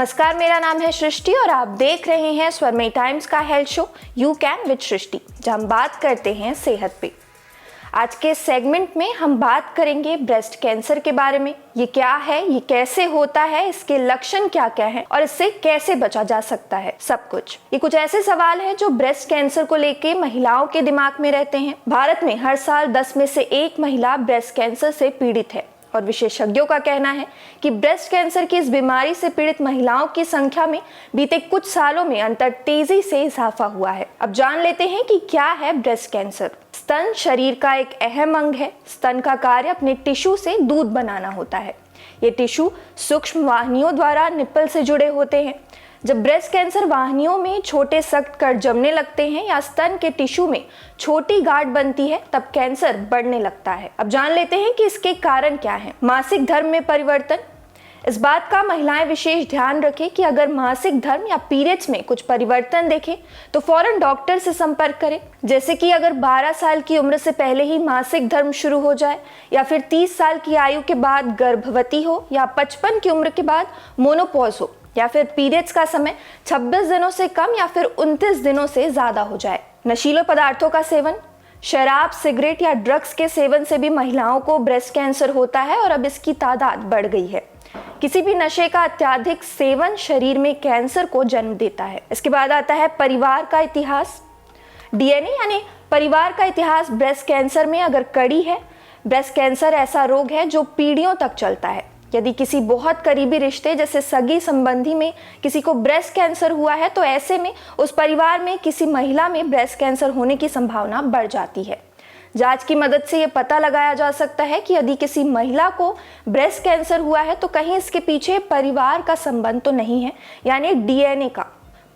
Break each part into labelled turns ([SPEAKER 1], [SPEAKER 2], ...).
[SPEAKER 1] नमस्कार, मेरा नाम है सृष्टि और आप देख रहे हैं स्वरमयी टाइम्स का health show you can with Srishti, जहां हम बात करते हैं सेहत पे। आज के सेगमेंट में हम बात करेंगे ब्रेस्ट कैंसर के बारे में। ये क्या है, ये कैसे होता है, इसके लक्षण क्या क्या हैं और इससे कैसे बचा जा सकता है, सब कुछ। ये कुछ ऐसे सवाल हैं जो ब्रेस्ट कैंसर को लेके महिलाओं के दिमाग में रहते हैं। भारत में हर साल 10 में से 1 महिला ब्रेस्ट कैंसर से पीड़ित है और विशेषज्ञों का कहना है कि ब्रेस्ट कैंसर की इस बीमारी से पीड़ित महिलाओं की संख्या में बीते कुछ सालों में अंतर तेजी से इजाफा हुआ है। अब जान लेते हैं कि क्या है ब्रेस्ट कैंसर। स्तन शरीर का एक अहम अंग है। स्तन का कार्य अपने टिश्यू से दूध बनाना होता है। ये टिश्यू सूक्ष्म वाहिनियों द्वारा निप्पल से जुड़े होते हैं। जब ब्रेस्ट कैंसर वाहिनियों में छोटे सख्त कण जमने लगते हैं या स्तन के टिश्यू में छोटी गांठ बनती है, तब कैंसर बढ़ने लगता है। अब जान लेते हैं कि इसके कारण क्या हैं। मासिक धर्म में परिवर्तन। इस बात का महिलाएं विशेष ध्यान रखें कि अगर मासिक धर्म या पीरियड्स में कुछ परिवर्तन देखें तो फौरन डॉक्टर से संपर्क करें। जैसे कि अगर 12 साल की उम्र से पहले ही मासिक धर्म शुरू हो जाए, या फिर 30 साल की आयु के बाद गर्भवती हो, या 55 की उम्र के बाद मोनोपॉज हो, या फिर पीरियड्स का समय 26 दिनों से कम या फिर 29 दिनों से ज्यादा हो जाए। नशीले पदार्थों का सेवन। शराब, सिगरेट या ड्रग्स के सेवन से भी महिलाओं को ब्रेस्ट कैंसर होता है और अब इसकी तादाद बढ़ गई है। किसी भी नशे का अत्यधिक सेवन शरीर में कैंसर को जन्म देता है। इसके बाद आता है परिवार का इतिहास। डीएनए यानी परिवार का इतिहास ब्रेस्ट कैंसर में अगर कड़ी है। ब्रेस्ट कैंसर ऐसा रोग है जो पीढ़ियों तक चलता है। यदि किसी बहुत करीबी रिश्ते जैसे सगी संबंधी में किसी को ब्रेस्ट कैंसर हुआ है तो ऐसे में उस परिवार में किसी महिला में ब्रेस्ट कैंसर होने की संभावना बढ़ जाती है। जांच की मदद से ये पता लगाया जा सकता है कि यदि किसी महिला को ब्रेस्ट कैंसर हुआ है तो कहीं इसके पीछे परिवार का संबंध तो नहीं है, यानी डीएनए का।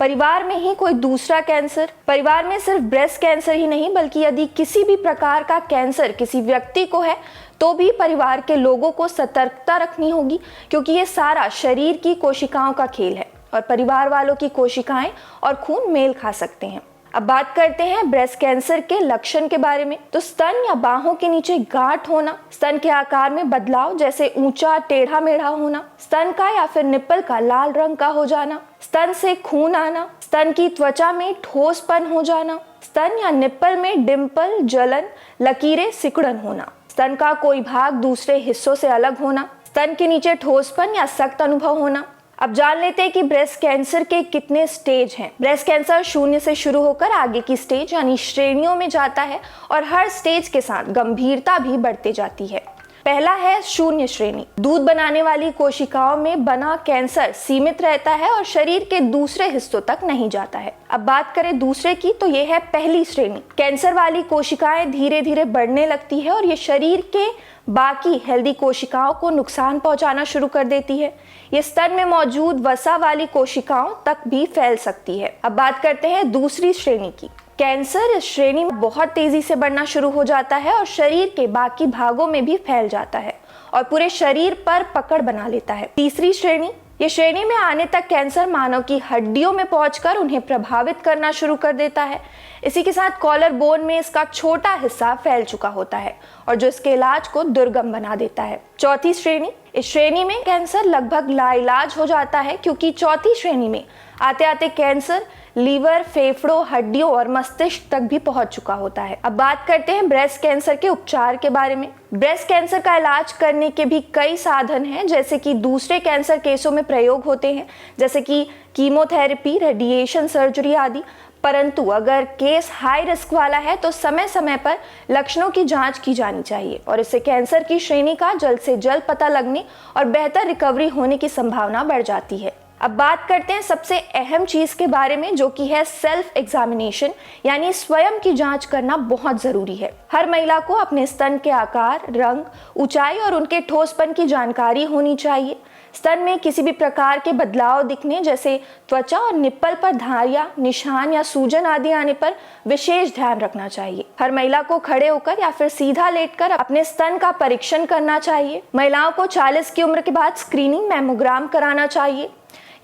[SPEAKER 1] परिवार में ही कोई दूसरा कैंसर। परिवार में सिर्फ ब्रेस्ट कैंसर ही नहीं, बल्कि यदि किसी भी प्रकार का कैंसर किसी व्यक्ति को है तो भी परिवार के लोगों को सतर्कता रखनी होगी, क्योंकि ये सारा शरीर की कोशिकाओं का खेल है और परिवार वालों की कोशिकाएं और खून मेल खा सकते हैं। अब बात करते हैं ब्रेस्ट कैंसर के लक्षण के बारे में। तो स्तन या बाहों के नीचे गांठ होना, स्तन के आकार में बदलाव जैसे ऊंचा टेढ़ा मेढ़ा होना, स्तन का या फिर निप्पल का लाल रंग का हो जाना, स्तन से खून आना, स्तन की त्वचा में ठोसपन हो जाना, स्तन या निप्पल में डिंपल, जलन, लकीरें, सिकुड़न होना, स्तन का कोई भाग दूसरे हिस्सों से अलग होना, स्तन के नीचे ठोसपन या सख्त अनुभव होना। अब जान लेते हैं कि ब्रेस्ट कैंसर के कितने स्टेज हैं। ब्रेस्ट कैंसर 0 से शुरू होकर आगे की स्टेज यानी श्रेणियों में जाता है और हर स्टेज के साथ गंभीरता भी बढ़ती जाती है। पहला है 0 श्रेणी। दूध बनाने वाली कोशिकाओं में बना कैंसर सीमित रहता है और शरीर के दूसरे हिस्सों तक नहीं जाता है। अब बात करें दूसरे की तो ये है पहली श्रेणी। कैंसर वाली कोशिकाएं धीरे धीरे बढ़ने लगती है और ये शरीर के बाकी हेल्दी कोशिकाओं को नुकसान पहुंचाना शुरू कर देती है। ये स्तन में मौजूद वसा वाली कोशिकाओं तक भी फैल सकती है। अब बात करते हैं दूसरी श्रेणी की। कैंसर इस श्रेणी में बहुत तेजी से बढ़ना शुरू हो जाता है और शरीर के बाकी भागों में भी फैल जाता है और पूरे शरीर पर पकड़ बना लेता है। तीसरी श्रेणी। ये श्रेणी में आने तक कैंसर मानव की हड्डियों में पहुंचकर उन्हें प्रभावित करना शुरू कर देता है। इसी के साथ कॉलर बोन में इसका छोटा हिस्सा फैल चुका होता है और जो इसके इलाज को दुर्गम बना देता है। चौथी श्रेणी। इस श्रेणी में कैंसर लगभग लाइलाज हो जाता है, क्योंकि चौथी श्रेणी में आते आते कैंसर लीवर, फेफड़ों, हड्डियों और मस्तिष्क तक भी पहुंच चुका होता है। अब बात करते हैं ब्रेस्ट कैंसर के उपचार के बारे में। ब्रेस्ट कैंसर का इलाज करने के भी कई साधन हैं, जैसे कि दूसरे कैंसर केसों में प्रयोग होते हैं, जैसे कि कीमोथेरेपी, रेडिएशन सर्जरी आदि। परंतु अगर केस हाई रिस्क वाला है तो समय समय पर लक्षणों की जांच की जानी चाहिए और इससे कैंसर की श्रेणी का जल्द से जल्द पता लगने और बेहतर रिकवरी होने की संभावना बढ़ जाती है। अब बात करते हैं सबसे अहम चीज के बारे में, जो कि है सेल्फ एग्जामिनेशन, यानी स्वयं की जांच करना बहुत जरूरी है। हर महिला को अपने स्तन के आकार, रंग, ऊंचाई और उनके ठोसपन की जानकारी होनी चाहिए। स्तन में किसी भी प्रकार के बदलाव दिखने जैसे त्वचा और निप्पल पर धारियां, निशान या सूजन आदि आने पर विशेष ध्यान रखना चाहिए। हर महिला को खड़े होकर या फिर सीधा लेटकर अपने स्तन का परीक्षण करना चाहिए। महिलाओं को 40 की उम्र के बाद स्क्रीनिंग मैमोग्राम कराना चाहिए।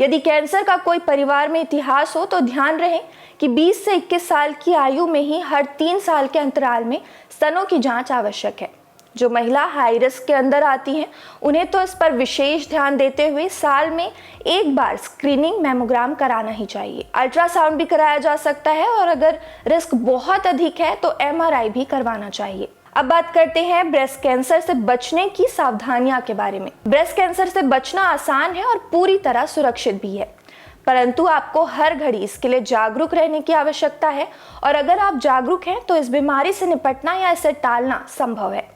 [SPEAKER 1] यदि कैंसर का कोई परिवार में इतिहास हो तो ध्यान रहे कि 20 से 21 साल की आयु में ही हर 3 साल के अंतराल में स्तनों की जांच आवश्यक है। जो महिला हाई रिस्क के अंदर आती हैं उन्हें तो इस पर विशेष ध्यान देते हुए साल में एक बार स्क्रीनिंग मैमोग्राम कराना ही चाहिए। अल्ट्रासाउंड भी कराया जा सकता है और अगर रिस्क बहुत अधिक है तो MRI भी करवाना चाहिए। अब बात करते हैं ब्रेस्ट कैंसर से बचने की सावधानियां के बारे में। ब्रेस्ट कैंसर से बचना आसान है और पूरी तरह सुरक्षित भी है, परंतु आपको हर घड़ी इसके लिए जागरूक रहने की आवश्यकता है और अगर आप जागरूक हैं तो इस बीमारी से निपटना या इसे टालना संभव है।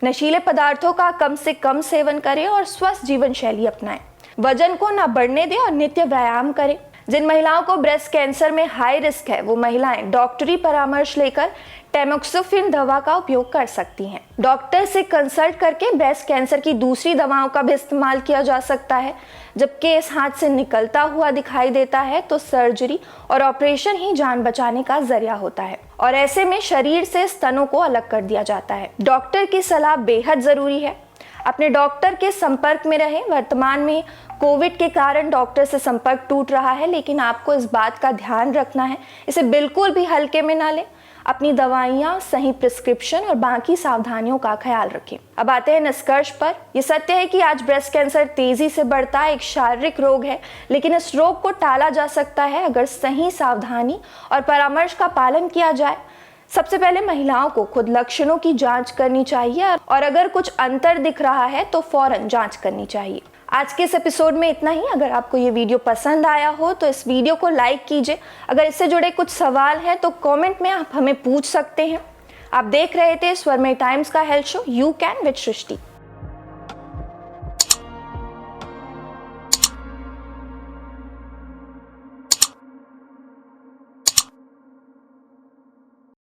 [SPEAKER 1] नशीले पदार्थों का कम से कम सेवन करें और स्वस्थ जीवन शैली अपनाएं। वजन को न बढ़ने दें और नित्य व्यायाम करें। जिन महिलाओं को ब्रेस्ट कैंसर में हाई रिस्क है वो महिलाएं डॉक्टरी परामर्श लेकर टैमोक्सिफेन दवा का उपयोग कर सकती हैं। डॉक्टर से कंसल्ट करके ब्रेस्ट कैंसर की दूसरी दवाओं का भी इस्तेमाल किया जा सकता है। जब केस हाथ से निकलता हुआ दिखाई देता है तो सर्जरी और ऑपरेशन ही जान बचाने का जरिया होता है और ऐसे में शरीर से स्तनों को अलग कर दिया जाता है। डॉक्टर की सलाह बेहद जरूरी है। अपने डॉक्टर के संपर्क में रहें। वर्तमान में कोविड के कारण डॉक्टर से संपर्क टूट रहा है, लेकिन आपको इस बात का ध्यान रखना है, इसे बिल्कुल भी हल्के में ना लें। अपनी दवाइयाँ, सही प्रिस्क्रिप्शन और बाकी सावधानियों का ख्याल रखें। अब आते हैं निष्कर्ष पर। यह सत्य है कि आज ब्रेस्ट कैंसर तेजी से बढ़ता एक शारीरिक रोग है, लेकिन इस रोग को टाला जा सकता है अगर सही सावधानी और परामर्श का पालन किया जाए। सबसे पहले महिलाओं को खुद लक्षणों की जांच करनी चाहिए और अगर कुछ अंतर दिख रहा है तो फौरन जांच करनी चाहिए। आज के इस एपिसोड में इतना ही। अगर आपको ये वीडियो पसंद आया हो तो इस वीडियो को लाइक कीजिए। अगर इससे जुड़े कुछ सवाल हैं तो कमेंट में आप हमें पूछ सकते हैं। आप देख रहे थे स्वरमय टाइम्स का health show you can with Srishti.